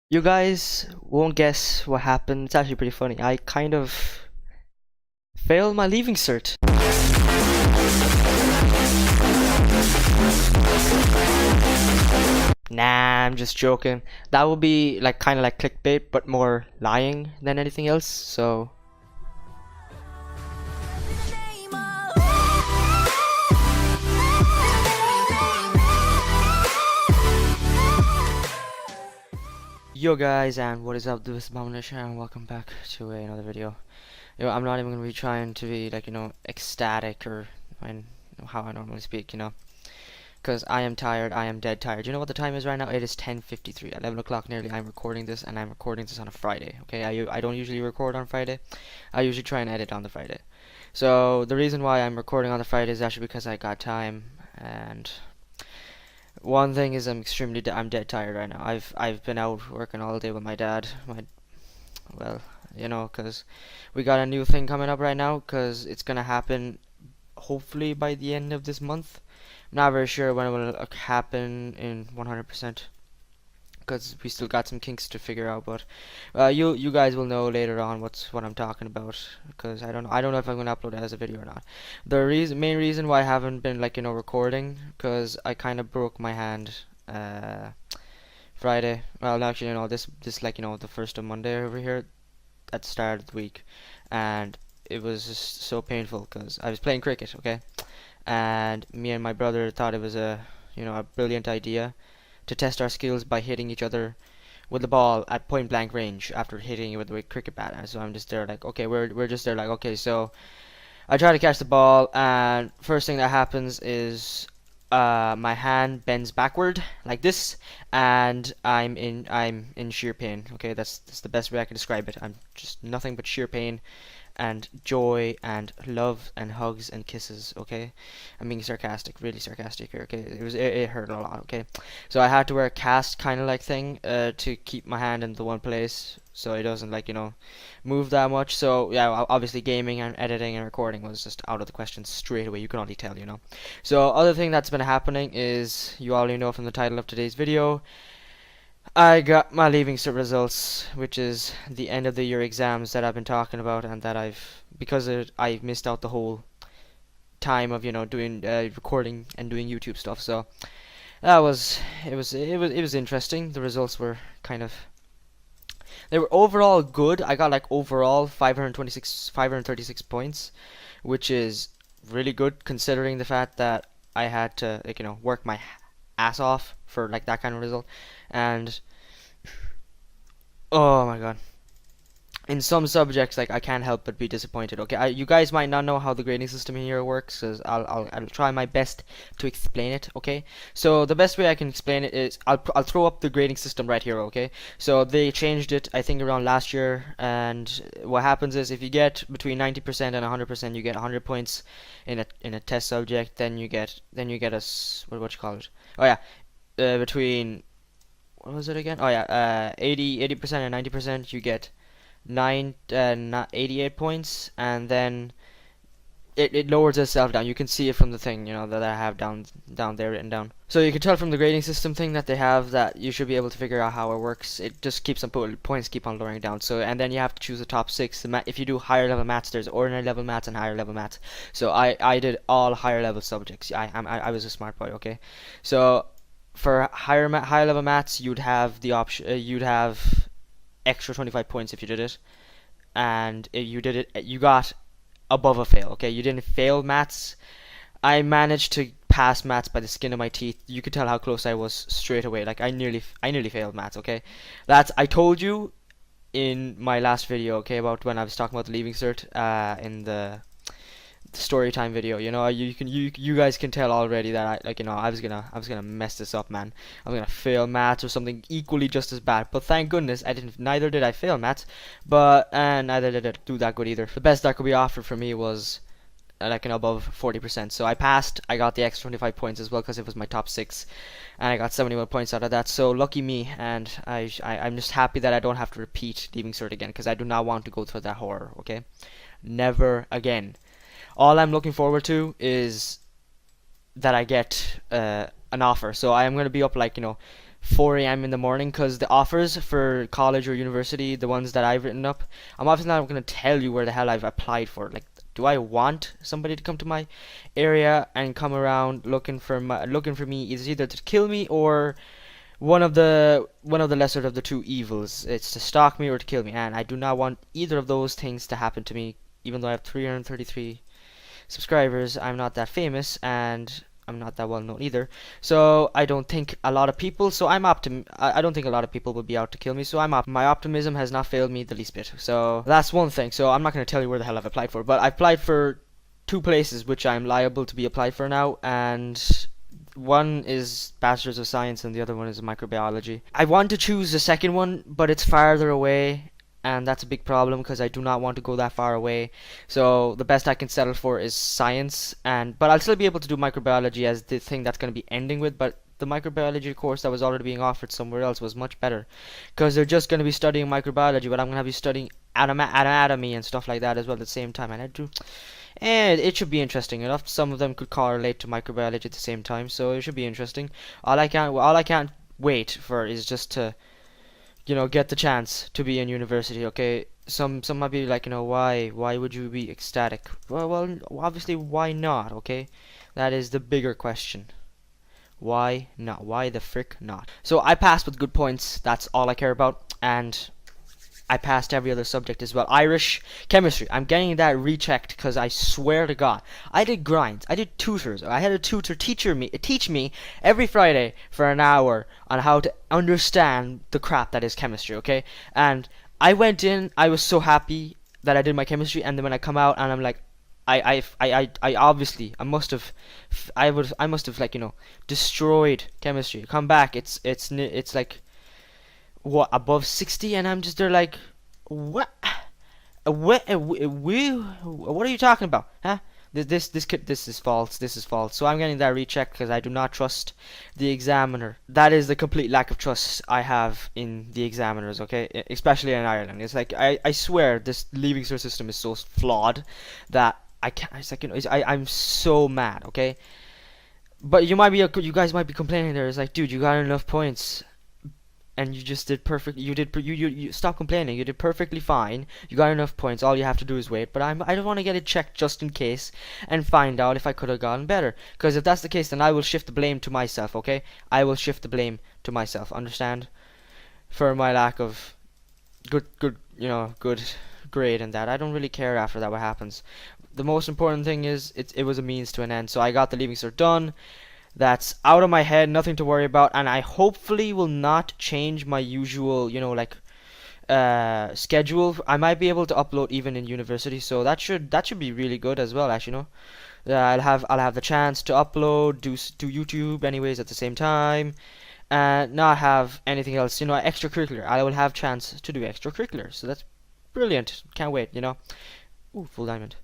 You guys won't guess what happened. It's actually pretty funny. I kind of failed my leaving cert. Nah, I'm just joking. That would be like kind of like clickbait, but more lying than anything else. So yo guys, and what is up? This is DBNation and welcome back to another video. I'm not even gonna be trying to be like ecstatic or how I normally speak, because I am tired. I am dead tired. You know what the time is right now? It is 10:53, 11 o'clock nearly. I'm recording this, and I'm recording this on a Friday. Okay, I don't usually record on Friday. I usually try and edit on the Friday. So the reason why I'm recording on the Friday is actually because I got time. And one thing is I'm dead tired right now. I've been out working all day with my dad. Well, because we got a new thing coming up right now. Because it's gonna happen hopefully by the end of this month. I'm not very sure when it will happen in 100%, because we still got some kinks to figure out. But you guys will know later on what I'm talking about, because I don't know if I'm gonna upload it as a video or not. The main reason why I haven't been recording, because I kind of broke my hand Friday. Well, actually, this the first of Monday over here at the start of the week, and it was just so painful because I was playing cricket, okay, and me and my brother thought it was a brilliant idea to test our skills by hitting each other with the ball at point blank range after hitting it with the cricket bat. And so I'm just there like, okay, we're just there like, okay. So I try to catch the ball, and first thing that happens is my hand bends backward like this, and I'm in sheer pain. Okay, that's the best way I can describe it. I'm just nothing but sheer pain and joy and love and hugs and kisses. Okay, I'm being sarcastic, really sarcastic here. Okay, it hurt a lot. Okay, so I had to wear a cast kind of like thing to keep my hand in the one place so it doesn't move that much. So yeah, obviously gaming and editing and recording was just out of the question straight away. You can already tell. So other thing that's been happening is, you already know from the title of today's video, I got my Leaving Cert Results, which is the end of the year exams that I've been talking about, and that I've missed out the whole time of doing recording and doing YouTube stuff. So it was interesting. The results were they were overall good. I got overall 536 points, which is really good considering the fact that I had to work my ass off for that kind of result. And oh my god, in some subjects I can't help but be disappointed. Okay, you guys might not know how the grading system here works, because I'll try my best to explain it. Okay, so the best way I can explain it is I'll throw up the grading system right here. Okay, so they changed it I think around last year, and what happens is if you get between 90% and 100%, you get 100 points in a test subject. Then you get what you call it? Oh yeah, between, what was it again? Oh yeah, 80% and 90%, you get 88 points, and then it lowers itself down. You can see it from the thing that I have down there written down. So you can tell from the grading system thing that they have, that you should be able to figure out how it works. It just keeps on points keep on lowering down. So, and then you have to choose the top 6. If you do higher level maths, there's ordinary level maths and higher level maths. So I did all higher level subjects. I was a smart boy. Okay, so for higher level maths, you'd have the option, you'd have extra 25 points if you did it, and if you did it, you got above a fail. Okay, you didn't fail maths. I managed to pass maths by the skin of my teeth. You could tell how close I was straight away. I nearly failed maths. Okay, I told you in my last video, okay, about when I was talking about the leaving cert in the story time video. You guys can tell already that I was gonna mess this up, man. I was gonna fail maths or something equally just as bad. But thank goodness I didn't. Neither did I fail maths, and neither did I do that good either. The best that could be offered for me was above 40%. So I passed. I got the extra 25 points as well because it was my top 6, and I got 71 points out of that. So lucky me, and I'm just happy that I don't have to repeat leaving cert again, because I do not want to go through that horror. Okay, never again. All I'm looking forward to is that I get an offer. So I am going to be up 4 a.m. in the morning, because the offers for college or university, the ones that I've written up, I'm obviously not going to tell you where the hell I've applied for. Like, do I want somebody to come to my area and come around looking for me, either to kill me or one of the lesser of the two evils? It's to stalk me or to kill me, and I do not want either of those things to happen to me. Even though I have 333 subscribers, I'm not that famous, and I'm not that well known either. So I don't think a lot of people. So I don't think a lot of people will be out to kill me. So my optimism has not failed me the least bit. So that's one thing. So I'm not going to tell you where the hell I've applied for, but I applied for two places which I'm liable to be applied for now, and one is Bachelor's of Science and the other one is Microbiology. I want to choose the second one, but it's farther away, and that's a big problem because I do not want to go that far away. So the best I can settle for is science, but I'll still be able to do microbiology as the thing that's going to be ending with. But the microbiology course that was already being offered somewhere else was much better, because they're just going to be studying microbiology, but I'm going to be studying anatomy and stuff like that as well at the same time, and it should be interesting enough. Some of them could correlate to microbiology at the same time, so it should be interesting. All I can't wait for is just to get the chance to be in university. Okay, some might be like, why would you be ecstatic? Well, obviously, why not? Okay, that is the bigger question. Why not? Why the frick not? So I passed with good points. That's all I care about, and I passed every other subject as well. Irish, chemistry. I'm getting that rechecked because I swear to God, I did grinds. I did tutors. I had a tutor teach me every Friday for an hour on how to understand the crap that is chemistry. Okay, and I went in. I was so happy that I did my chemistry, and then when I come out and I'm like, I obviously I must have like destroyed chemistry. Come back, it's like what, above 60, and I'm just there like, what are you talking about, huh? This is false. This is false. So I'm getting that rechecked because I do not trust the examiner. That is the complete lack of trust I have in the examiners. Okay, especially in Ireland. It's like I swear this Leaving Cert system is so flawed that I can't. It's like I'm so mad. Okay, but you guys might be complaining there. It's like, dude, you got enough points and you just did perfect. You stop complaining. You did perfectly fine. You got enough points. All you have to do is wait. But I don't want to get it checked just in case and find out if I could have gotten better. Because if that's the case, then I will shift the blame to myself. Okay, I will shift the blame to myself. Understand? For my lack of good grade and that. I don't really care after that what happens. The most important thing is it was a means to an end. So I got the Leaving Cert done. That's out of my head, nothing to worry about, and I hopefully will not change my usual, schedule. I might be able to upload even in university, so that should be really good as well. Actually, I'll have the chance to upload, do YouTube anyways at the same time, and not have anything else. Extracurricular. I will have chance to do extracurricular, so that's brilliant. Can't wait. Ooh, full diamond.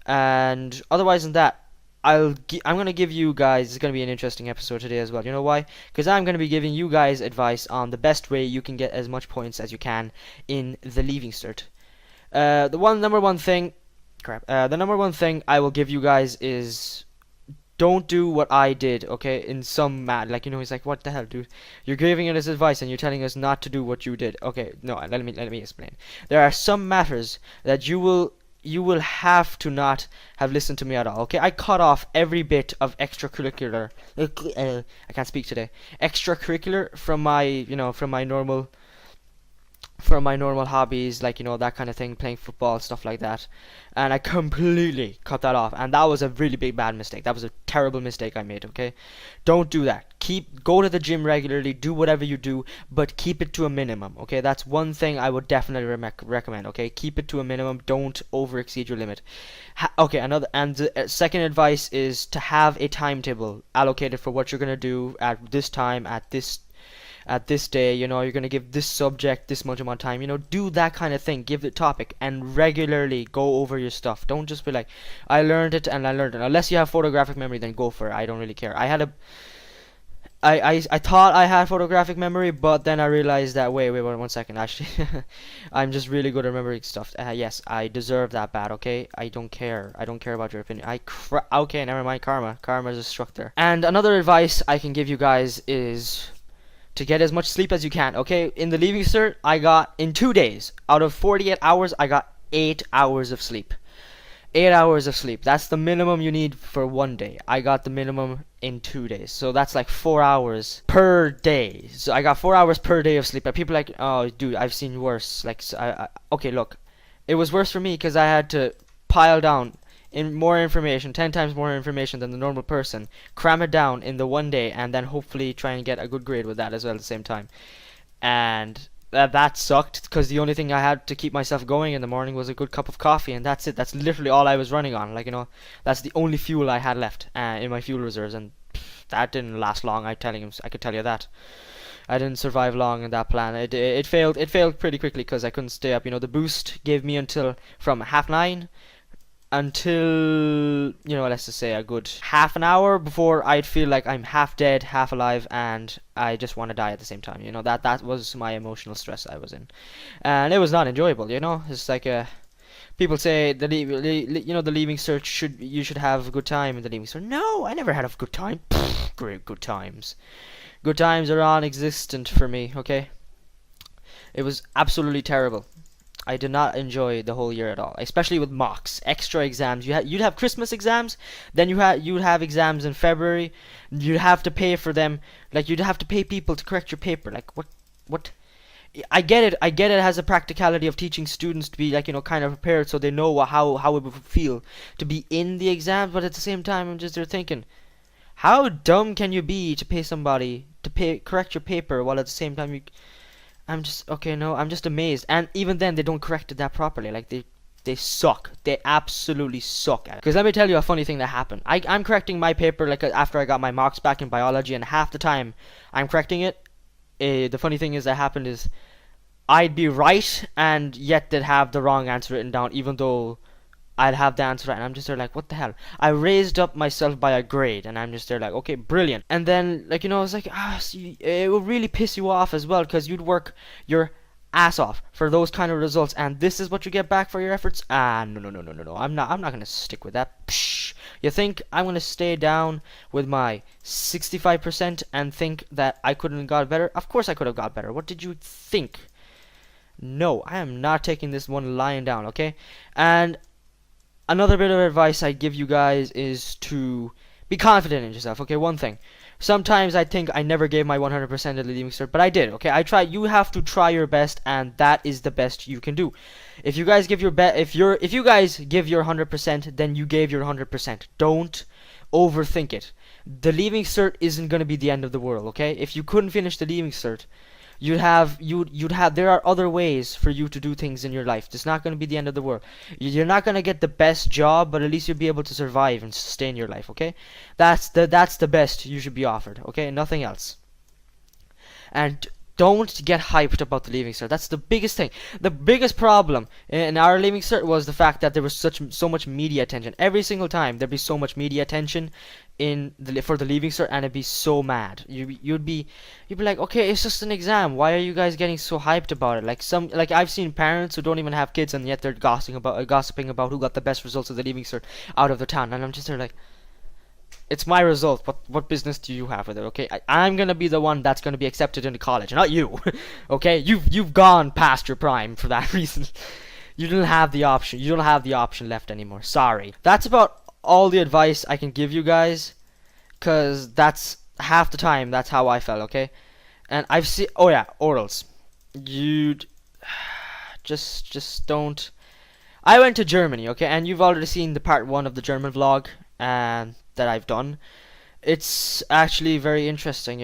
And otherwise than that, I'm gonna give you guys. It's gonna be an interesting episode today as well. You know why? Because I'm gonna be giving you guys advice on the best way you can get as much points as you can in the Leaving Cert. The number one thing I will give you guys is don't do what I did. Okay, in some mad he's like, what the hell, dude? You're giving us advice and you're telling us not to do what you did. Okay, no, let me explain. There are some matters that you will have to not have listened to me at all. Okay, I cut off every bit of extracurricular. I can't speak today. Extracurricular from my normal hobbies, that kind of thing, playing football, stuff like that, and I completely cut that off, and that was a really bad mistake. That was a terrible mistake I made. Okay, don't do that. Go to the gym regularly, do whatever you do, but keep it to a minimum. Okay, that's one thing I would definitely recommend. Okay, keep it to a minimum. Don't over exceed your limit. The second advice is to have a timetable allocated for what you're gonna do at this time, at this day. You're going to give this subject this much amount of time. Do that kind of thing. Give the topic and regularly go over your stuff. Don't just be like, I learned it. Unless you have photographic memory, then go for it. I don't really care. I thought I had photographic memory, but then I realized that wait 1 second, actually I'm just really good at remembering stuff. Yes, I deserve that bad. Okay, I don't care about your opinion. Okay, never mind. Karma is struck there. And another advice I can give you guys is to get as much sleep as you can. Okay, in the Leaving Cert, I got in 2 days out of 48 hours, I got 8 hours of sleep. 8 hours of sleep. That's the minimum you need for one day. I got the minimum in 2 days. So that's like 4 hours per day. So I got 4 hours per day of sleep. And people are like, oh, dude, I've seen worse. Like, okay, look, it was worse for me because I had to pile down in more information, 10 times more information than the normal person, cram it down in the one day, and then hopefully try and get a good grade with that as well at the same time. And that sucked because the only thing I had to keep myself going in the morning was a good cup of coffee, and that's it. That's literally all I was running on. Like, that's the only fuel I had left in my fuel reserves, and that didn't last long. I could tell you that. I didn't survive long in that plan. It failed. It failed pretty quickly because I couldn't stay up. The boost gave me until from 9:30 until, let's just say a good half an hour before I'd feel like I'm half dead, half alive, and I just want to die at the same time. That was my emotional stress I was in, and it was not enjoyable. It's like people say the the Leaving Cert you should have a good time in the Leaving Cert. No, I never had a good time. Great good times. Good times are non-existent for me. Okay, it was absolutely terrible. I did not enjoy the whole year at all, especially with mocks, extra exams. You'd have Christmas exams, then you'd have exams in February. You'd have to pay for them, like you'd have to pay people to correct your paper. Like what? I get it. I get it has a practicality of teaching students to be like kind of prepared so they know how it would feel to be in the exams. But at the same time, I'm just there thinking, how dumb can you be to pay somebody to correct your paper while at the same time I'm just okay. No, I'm just amazed, and even then they don't correct it that properly. Like they suck. They absolutely suck at it. Because let me tell you a funny thing that happened. I'm correcting my paper like after I got my marks back in biology, and half the time I'm correcting it. The funny thing is that happened is I'd be right, and yet they'd have the wrong answer written down, even though I'd have the answer right, and I'm just there like, what the hell? I raised up myself by a grade, and I'm just there like, okay, brilliant. And then, like, it's like, it would really piss you off as well, because you'd work your ass off for those kind of results, and this is what you get back for your efforts? No. I'm not gonna stick with that. Psh. You think I'm gonna stay down with my 65% and think that I couldn't have got better? Of course I could have got better. What did you think? No, I am not taking this one lying down, okay? And another bit of advice I give you guys is to be confident in yourself. Okay, one thing. Sometimes I think I never gave my 100% at the Leaving Cert, but I did. Okay, I tried. You have to try your best, and that is the best you can do. If you guys give your if you guys give your 100%, then you gave your 100%. Don't overthink it. The Leaving Cert isn't gonna be the end of the world. Okay, if you couldn't finish the Leaving Cert, you'd have there are other ways for you to do things in your life. It's not going to be the end of the world. You're not going to get the best job, but at least you'll be able to survive and sustain your life. Okay, that's the best you should be offered. Okay, nothing else. And don't get hyped about the Leaving Cert. That's the biggest thing. The biggest problem in our Leaving Cert was the fact that there was so much media attention. Every single time there'd be so much media attention for the Leaving Cert, and I'd be so mad. You'd be like, okay, it's just an exam. Why are you guys getting so hyped about it? Like I've seen parents who don't even have kids, and yet they're gossiping about who got the best results of the Leaving Cert out of the town, and I'm just there like, it's my result. What business do you have with it? Okay, I'm gonna be the one that's gonna be accepted into college, not you. Okay, you've gone past your prime for that reason. You don't have the option. You don't have the option left anymore. Sorry. That's about all the advice I can give you guys, cause that's half the time. That's how I felt. Okay, and I've seen. Oh yeah, orals. You'd just don't. I went to Germany. Okay, and you've already seen the part 1 of the German vlog, and that I've done. It's actually very interesting,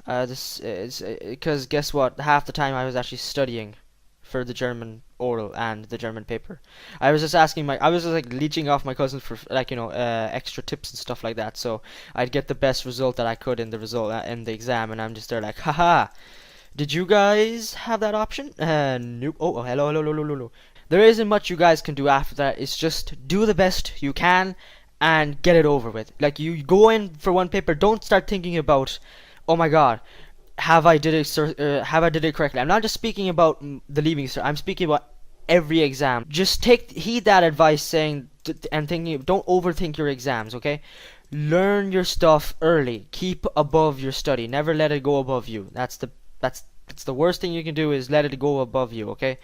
this is because guess what? Half the time I was actually studying for the German oral and the German paper. I was just like leeching off my cousins for extra tips and stuff like that, so I'd get the best result that I could in the exam, and I'm just there like, haha. Did you guys have that option? Nope. Oh, hello. There isn't much you guys can do after that. It's just do the best you can and get it over with. Like, you go in for one paper, don't start thinking about, oh my god, have I did it correctly. I'm not just speaking about the Leaving Cert. I'm speaking about every exam. Just heed that advice saying and thinking, don't overthink your exams, okay? Learn your stuff early. Keep above your study. Never let it go above you. That's the worst thing you can do, is let it go above you, okay?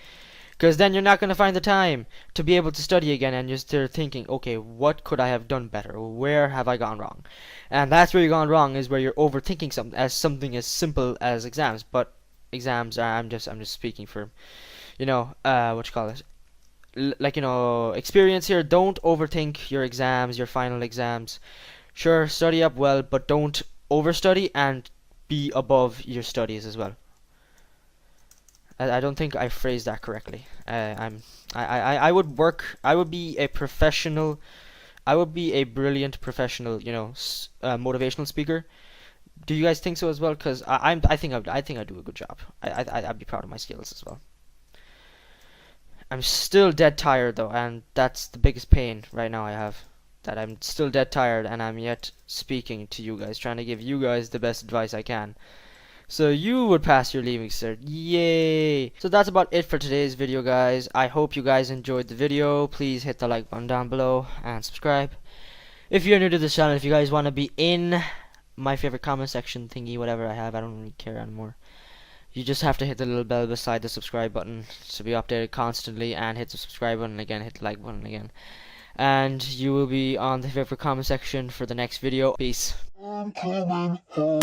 Because then you're not going to find the time to be able to study again, and you're still thinking, okay, what could I have done better? Where have I gone wrong? And that's where you're gone wrong, is where you're overthinking something as simple as exams. But exams, I'm just speaking for, what you call it, experience here. Don't overthink your exams, your final exams. Sure, study up well, but don't overstudy, and be above your studies as well. I don't think I phrased that correctly. I would work. I would be a professional. I would be a brilliant professional, motivational speaker. Do you guys think so as well? Because I think I do a good job. I'd be proud of my skills as well. I'm still dead tired though, and that's the biggest pain right now I have. That I'm still dead tired, and I'm yet speaking to you guys, trying to give you guys the best advice I can, so you would pass your leaving cert. Yay! So that's about it for today's video, guys. I hope you guys enjoyed the video. Please hit the like button down below and subscribe. If you're new to this channel, if you guys want to be in my favorite comment section thingy, whatever I have, I don't really care anymore. You just have to hit the little bell beside the subscribe button to be updated constantly, and hit the subscribe button again, hit the like button again. And you will be on the favorite comment section for the next video. Peace. I'm coming home.